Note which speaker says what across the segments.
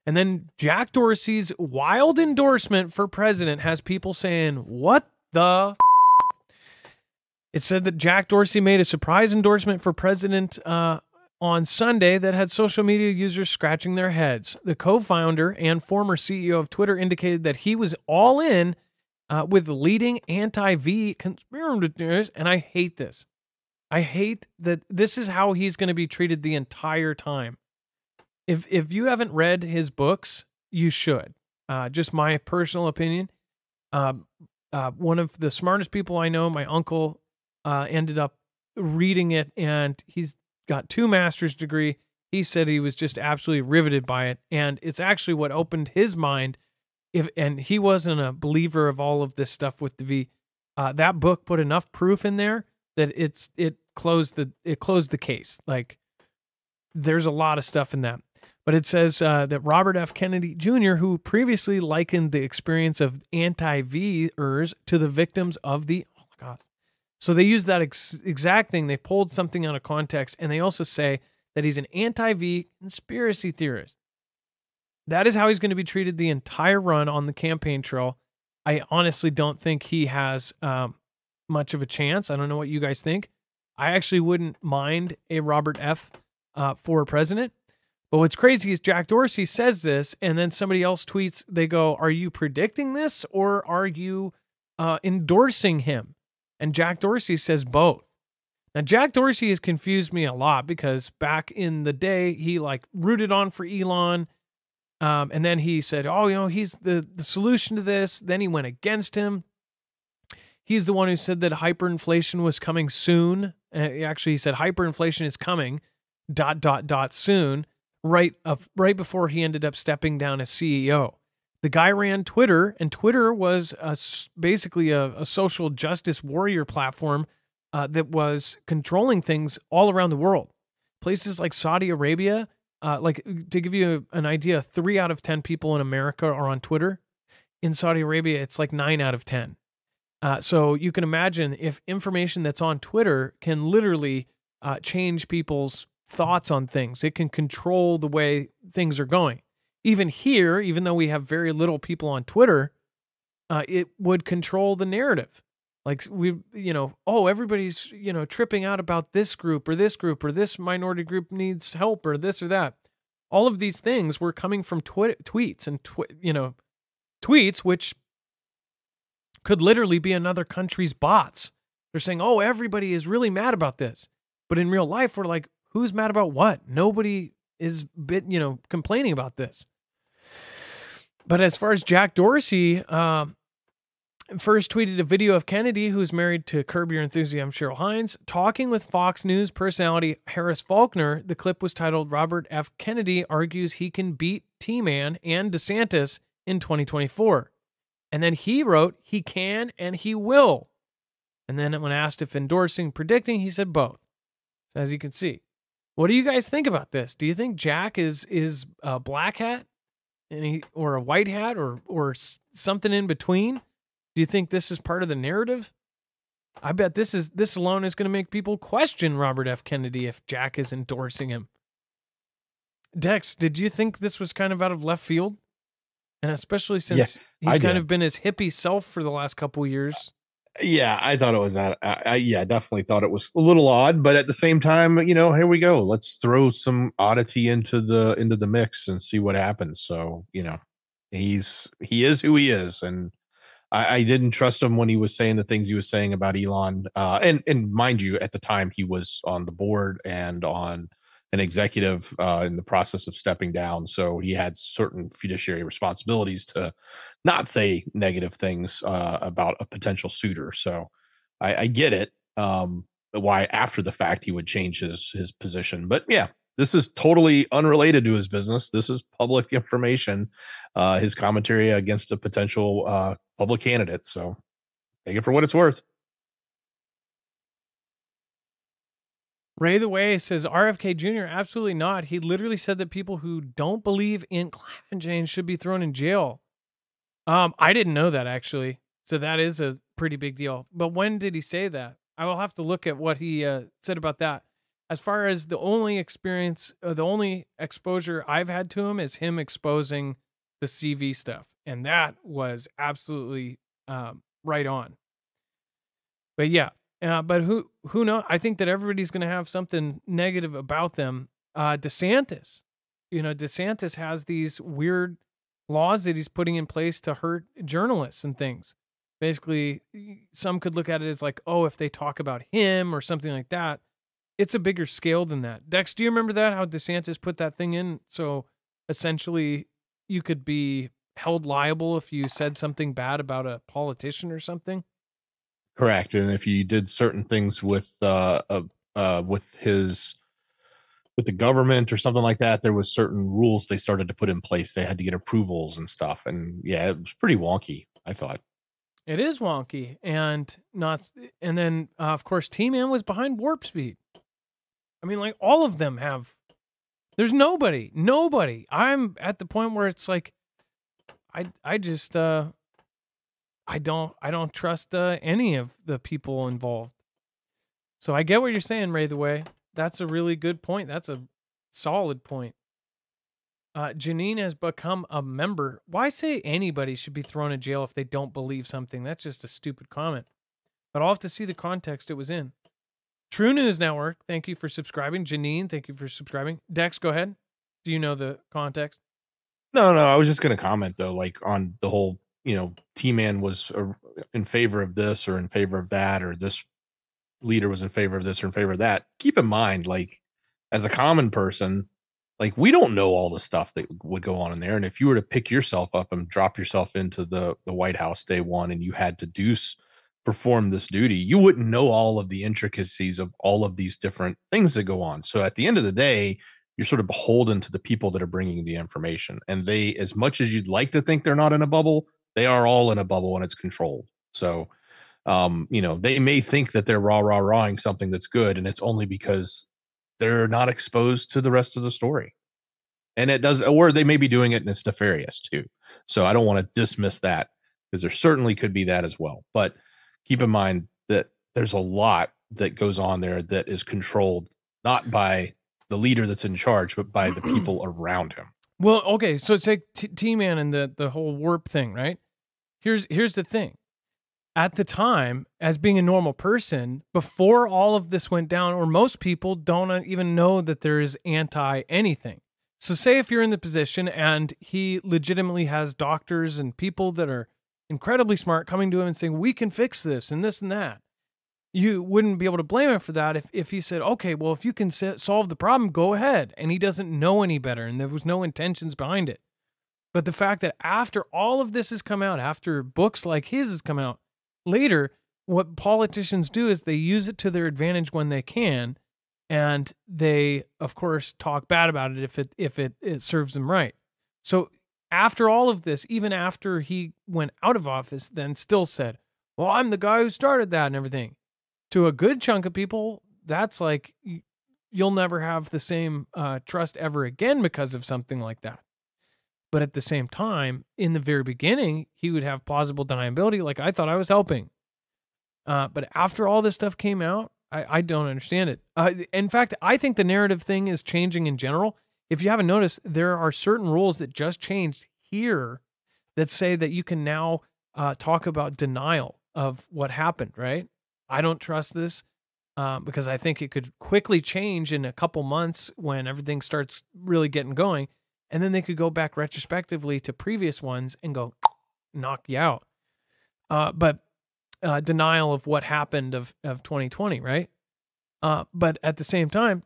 Speaker 1: And then Jack Dorsey's wild endorsement for president has people saying, what the f-? It said that Jack Dorsey made a surprise endorsement for president on Sunday that had social media users scratching their heads. The co-founder and former CEO of Twitter indicated that he was all in with leading anti-V conspirators, and I hate this. I hate that this is how he's going to be treated the entire time. If you haven't read his books, you should. Just my personal opinion. One of the smartest people I know, my uncle, ended up reading it, and he's got 2 master's degree. He said he was just absolutely riveted by it, and it's actually what opened his mind. And he wasn't a believer of all of this stuff with the V. That book put enough proof in there that it closed the case. Like, there's a lot of stuff in that. But it says that Robert F. Kennedy Jr., who previously likened the experience of anti-Vers to the victims of the Holocaust. So they use that exact thing. They pulled something out of context, and they also say that he's an anti-V conspiracy theorist. That is how he's going to be treated the entire run on the campaign trail. I honestly don't think he has much of a chance. I don't know what you guys think. I actually wouldn't mind a Robert F. For president. But what's crazy is Jack Dorsey says this, and then somebody else tweets, they go, are you predicting this, or are you endorsing him? And Jack Dorsey says both. Now, Jack Dorsey has confused me a lot because back in the day, he like rooted on for Elon. And then he said, oh, you know, he's the solution to this. Then he went against him. He's the one who said that hyperinflation was coming soon. Actually, he said hyperinflation is coming, ... soon, right before he ended up stepping down as CEO. The guy ran Twitter, and Twitter was basically a social justice warrior platform that was controlling things all around the world. Places like Saudi Arabia, like to give you an idea, 3 out of 10 people in America are on Twitter. In Saudi Arabia, it's like 9 out of 10. So you can imagine if information that's on Twitter can literally change people's thoughts on things. It can control the way things are going. Even here, even though we have very little people on Twitter, it would control the narrative. Like everybody's, tripping out about this group or this minority group needs help or this or that. All of these things were coming from tweets and, tweets, which could literally be another country's bots. They're saying, oh, everybody is really mad about this. But in real life, we're like, who's mad about what? Nobody is complaining about this. But as far as Jack Dorsey, first tweeted a video of Kennedy, who's married to Curb Your Enthusiasm Cheryl Hines, talking with Fox News personality Harris Faulkner. The clip was titled, Robert F. Kennedy argues he can beat T-Man and DeSantis in 2024. And then he wrote, he can and he will. And then when asked if endorsing, predicting, he said both. So as you can see. What do you guys think about this? Do you think Jack is a black hat or a white hat or something in between? Do you think this is part of the narrative? I bet this alone is going to make people question Robert F. Kennedy if Jack is endorsing him. Dex, did you think this was kind of out of left field? And especially since he's kind of been his hippie self for the last couple of years.
Speaker 2: Yeah, I thought it was that. I definitely thought it was a little odd, but at the same time, here we go. Let's throw some oddity into the mix and see what happens. So, he is who he is, and I didn't trust him when he was saying the things he was saying about Elon. And mind you, at the time he was on the board and on an executive in the process of stepping down. So he had certain fiduciary responsibilities to not say negative things about a potential suitor. So I get it. Why after the fact he would change his position. But yeah, this is totally unrelated to his business. This is public information, his commentary against a potential public candidate. So take it for what it's worth.
Speaker 1: Ray the Way says, RFK Jr., absolutely not. He literally said that people who don't believe in climate change should be thrown in jail. I didn't know that, actually. So that is a pretty big deal. But when did he say that? I will have to look at what he said about that. as far as the only experience, the only exposure I've had to him is him exposing the CV stuff. And that was absolutely right on. But yeah, but who knows? I think that everybody's going to have something negative about them. DeSantis, DeSantis has these weird laws that he's putting in place to hurt journalists and things. Basically, some could look at it as like, oh, if they talk about him or something like that. It's a bigger scale than that. Dex, do you remember that? How DeSantis put that thing in? So essentially, you could be held liable if you said something bad about a politician or something.
Speaker 2: Correct. And if you did certain things with the government or something like that, there was certain rules they started to put in place. They had to get approvals and stuff. And yeah, it was pretty wonky, I thought.
Speaker 1: It is wonky, and then of course T-Man was behind Warp Speed. I mean, like all of them have. There's nobody. I'm at the point where it's like, I just I don't trust any of the people involved. So I get what you're saying, Ray the Way. That's a really good point. That's a solid point. Janine has become a member. Why say anybody should be thrown in jail if they don't believe something? That's just a stupid comment. But I'll have to see the context it was in. True News Network, thank you for subscribing. Janine, thank you for subscribing. Dex, go ahead. Do you know the context?
Speaker 2: No, I was just going to comment though, like on the whole, T-Man was in favor of this or in favor of that, or this leader was in favor of this or in favor of that. Keep in mind, like as a common person, like we don't know all the stuff that would go on in there. And if you were to pick yourself up and drop yourself into the White House day one, and you had to perform this duty, you wouldn't know all of the intricacies of all of these different things that go on. So at the end of the day, you're sort of beholden to the people that are bringing the information. And they, as much as you'd like to think they're not in a bubble, they are all in a bubble and it's controlled. So, they may think that they're rawing something that's good, and it's only because they're not exposed to the rest of the story. And it does, or they may be doing it and it's nefarious too. So I don't want to dismiss that, because there certainly could be that as well. But keep in mind that there's a lot that goes on there that is controlled not by the leader that's in charge, but by the people around him.
Speaker 1: Well, okay, so it's like T-Man and the whole warp thing, right? Here's the thing. At the time, as being a normal person, before all of this went down, or most people don't even know that there is anti-anything. So say if you're in the position and he legitimately has doctors and people that are incredibly smart coming to him and saying, we can fix this and this and that. You wouldn't be able to blame him for that if he said, okay, well, if you can solve the problem, go ahead. And he doesn't know any better and there was no intentions behind it. But the fact that after all of this has come out, after books like his has come out, later, what politicians do is they use it to their advantage when they can, and they, of course, talk bad about it if it serves them right. So after all of this, even after he went out of office, then still said, well, I'm the guy who started that and everything. To a good chunk of people, that's like, you'll never have the same trust ever again because of something like that. But at the same time, in the very beginning, he would have plausible deniability. Like, I thought I was helping. But after all this stuff came out, I don't understand it. In fact, I think the narrative thing is changing in general. If you haven't noticed, there are certain rules that just changed here that say that you can now talk about denial of what happened, right? I don't trust this because I think it could quickly change in a couple months when everything starts really getting going. And then they could go back retrospectively to previous ones and go knock you out. But denial of what happened of 2020, right? But at the same time,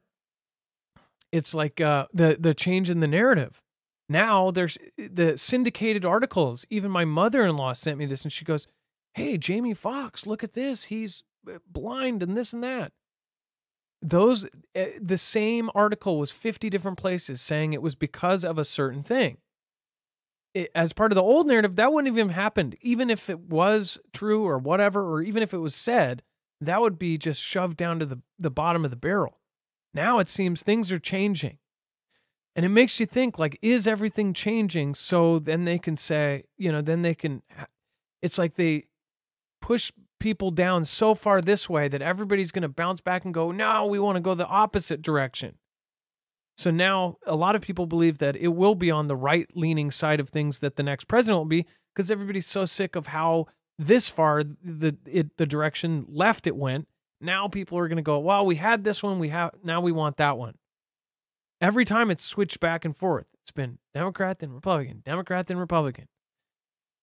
Speaker 1: it's like the change in the narrative. Now there's the syndicated articles. Even my mother-in-law sent me this and she goes, hey, Jamie Foxx, look at this. He's blind and this and that. Those, the same article was 50 different places saying it was because of a certain thing. As part of the old narrative, that wouldn't even have happened. Even if it was true or whatever, or even if it was said, that would be just shoved down to the bottom of the barrel. Now it seems things are changing. And it makes you think, like, is everything changing? So then they can say, then they can, it's like they push people down so far this way that everybody's going to bounce back and go, no, we want to go the opposite direction. So now a lot of people believe that it will be on the right-leaning side of things that the next president will be, because everybody's so sick of how this far the direction left it went. Now people are going to go, well, we had this one, now we want that one. Every time it's switched back and forth. It's been Democrat then Republican, Democrat then Republican.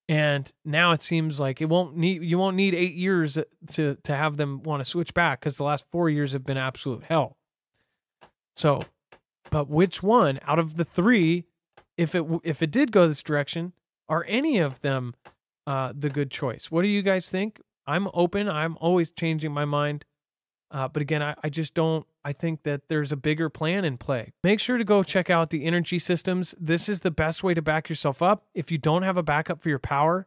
Speaker 1: And now it seems like you won't need 8 years to have them want to switch back, because the last 4 years have been absolute hell. So, but which one out of the three, if it did go this direction, are any of them the good choice? What do you guys think? I'm open. I'm always changing my mind. But again, I just don't. I think that there's a bigger plan in play. Make sure to go check out the energy systems. This is the best way to back yourself up. If you don't have a backup for your power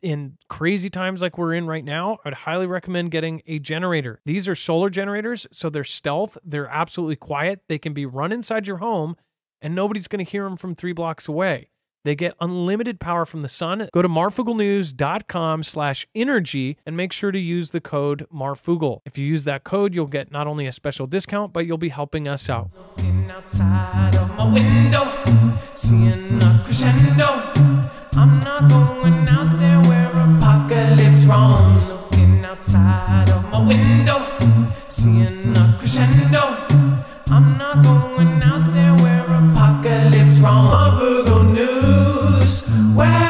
Speaker 1: in crazy times like we're in right now, I'd highly recommend getting a generator. These are solar generators, so they're stealth. They're absolutely quiet. They can be run inside your home, and nobody's going to hear them from 3 blocks away. They get unlimited power from the sun. Go to marfooglenews.com/energy and make sure to use the code Marfoogle. If you use that code, you'll get not only a special discount, but you'll be helping us out.
Speaker 3: Looking outside of my window, seeing a crescendo. I'm not going out there where apocalypse roams. Looking outside of my window, seeing a crescendo. I'm not going out there where apocalypse roams. Marfoogle News, where